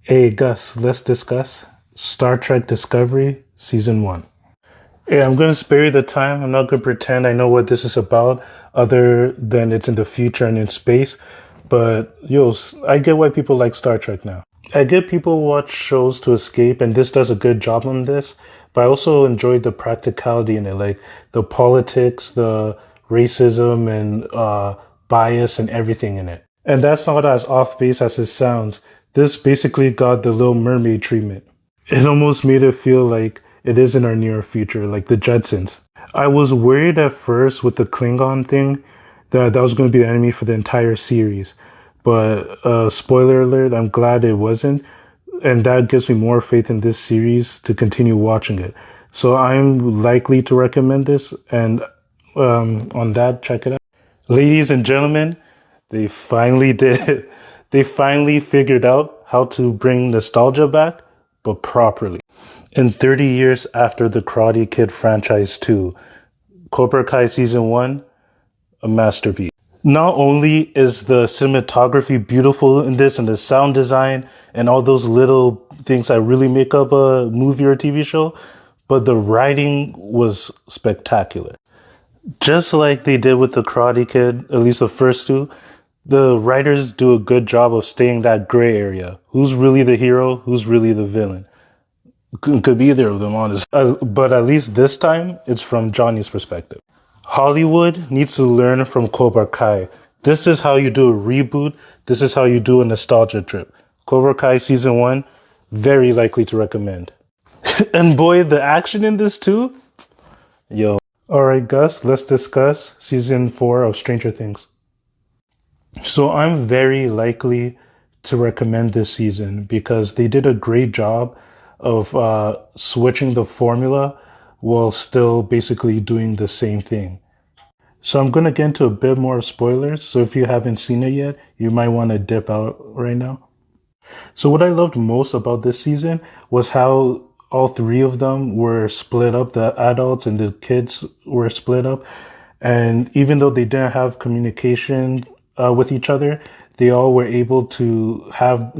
Hey Gus, let's discuss Star Trek Discovery Season 1. Hey, I'm going to spare you the time. I'm not going to pretend I know what this is about other than it's in the future and in space. But I get why people like Star Trek now. I get people watch shows to escape, and this does a good job on this. But I also enjoyed the practicality in it, like the politics, the racism, and bias, and everything in it. And that's not as off base as it sounds. This basically got the Little Mermaid treatment. It almost made it feel like it is in our near future, like the Jetsons. I was worried at first with the Klingon thing that that was going to be the enemy for the entire series. But spoiler alert, I'm glad it wasn't. And that gives me more faith in this series to continue watching it. So I'm likely to recommend this. And on that, check it out. Ladies and gentlemen, they finally did it. They finally figured out how to bring nostalgia back, but properly. And 30 years after the Karate Kid franchise 2, Cobra Kai Season 1, a masterpiece. Not only is the cinematography beautiful in this and the sound design and all those little things that really make up a movie or TV show, but the writing was spectacular. Just like they did with the Karate Kid, at least the first two, the writers do a good job of staying that gray area. Who's really the hero? Who's really the villain? Could be either of them, honestly. But at least this time, it's from Johnny's perspective. Hollywood needs to learn from Cobra Kai. This is how you do a reboot. This is how you do a nostalgia trip. Cobra Kai Season 1, very likely to recommend. And boy, the action in this too? Yo. Alright, Gus, let's discuss Season 4 of Stranger Things. So I'm very likely to recommend this season because they did a great job of switching the formula while still basically doing the same thing. So I'm going to get into a bit more spoilers. So if you haven't seen it yet, you might want to dip out right now. So what I loved most about this season was how all three of them were split up. The adults and the kids were split up. And even though they didn't have communication with each other, they all were able to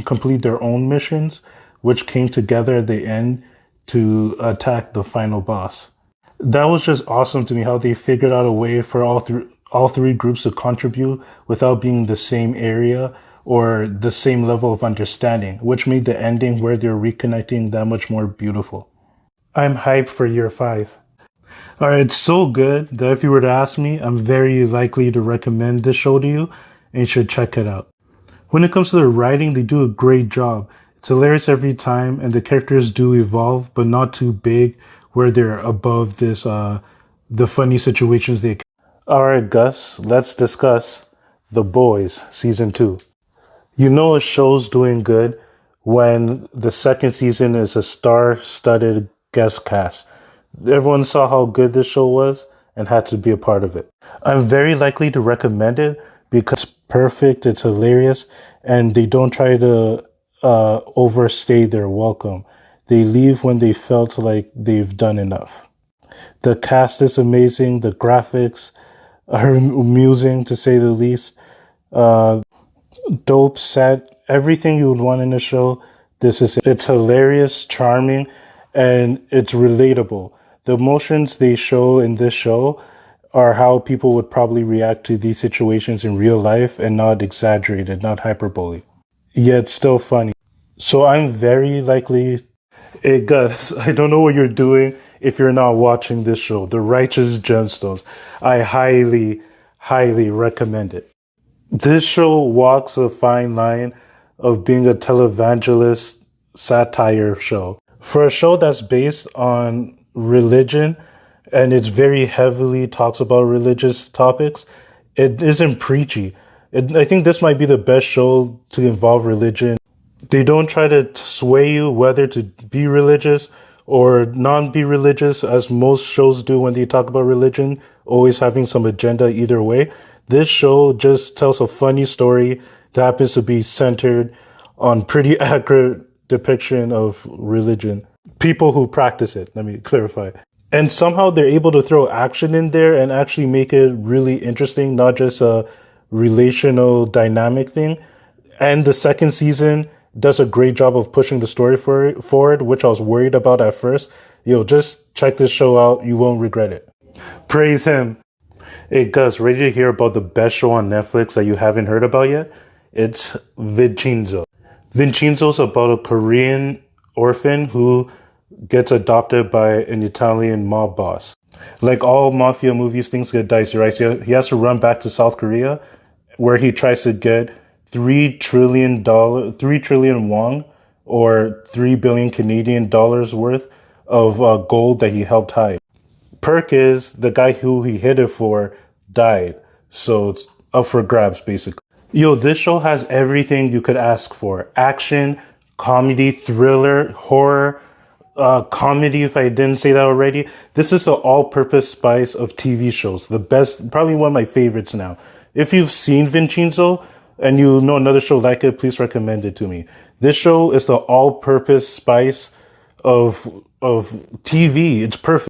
complete their own missions, which came together at the end to attack the final boss. That was just awesome to me, how they figured out a way for all three groups to contribute without being the same area or the same level of understanding, which made the ending where they're reconnecting that much more beautiful. I'm hyped for year 5. Alright, it's so good that if you were to ask me, I'm very likely to recommend this show to you, and you should check it out. When it comes to the writing, they do a great job. It's hilarious every time, and the characters do evolve, but not too big, where they're above the funny situations they. Alright, Gus, let's discuss The Boys Season 2. You know a show's doing good when the second season is a star-studded guest cast. Everyone saw how good this show was and had to be a part of it. I'm very likely to recommend it because it's perfect, it's hilarious, and they don't try to overstay their welcome. They leave when they felt like they've done enough. The cast is amazing, the graphics are amusing to say the least. Dope set, everything you would want in a show. It's hilarious, charming, and it's relatable. The emotions they show in this show are how people would probably react to these situations in real life and not exaggerated, not hyperbole. Yet still funny. So I'm very likely. Hey Gus, I don't know what you're doing if you're not watching this show, The Righteous Gemstones. I highly, highly recommend it. This show walks a fine line of being a televangelist satire show. For a show that's based on religion and it's very heavily talks about religious topics, it isn't preachy. I think this might be the best show to involve religion. They don't try to sway you whether to be religious or not be religious, as most shows do when they talk about religion, always having some agenda either way. This show just tells a funny story that happens to be centered on pretty accurate depiction of religion. People who practice it, let me clarify. And somehow they're able to throw action in there and actually make it really interesting, not just a relational dynamic thing. And the second season, does a great job of pushing the story forward, which I was worried about at first. Yo, just check this show out. You won't regret it. Praise him. Hey Gus, ready to hear about the best show on Netflix that you haven't heard about yet? It's Vincenzo. Vincenzo's about a Korean orphan who gets adopted by an Italian mob boss. Like all mafia movies, things get dicey, right? So he has to run back to South Korea, where he tries to get $3 trillion won, or 3 billion Canadian dollars worth of gold that he helped hide. Perk is the guy who he hid it for died, so it's up for grabs basically. Yo, this show has everything you could ask for: action, comedy, thriller, horror, comedy, if I didn't say that already. This is the all-purpose spice of TV shows. The best, probably one of my favorites now. If you've seen Vincenzo and you know another show like it, please recommend it to me. This show is the all-purpose spice of TV. It's perfect.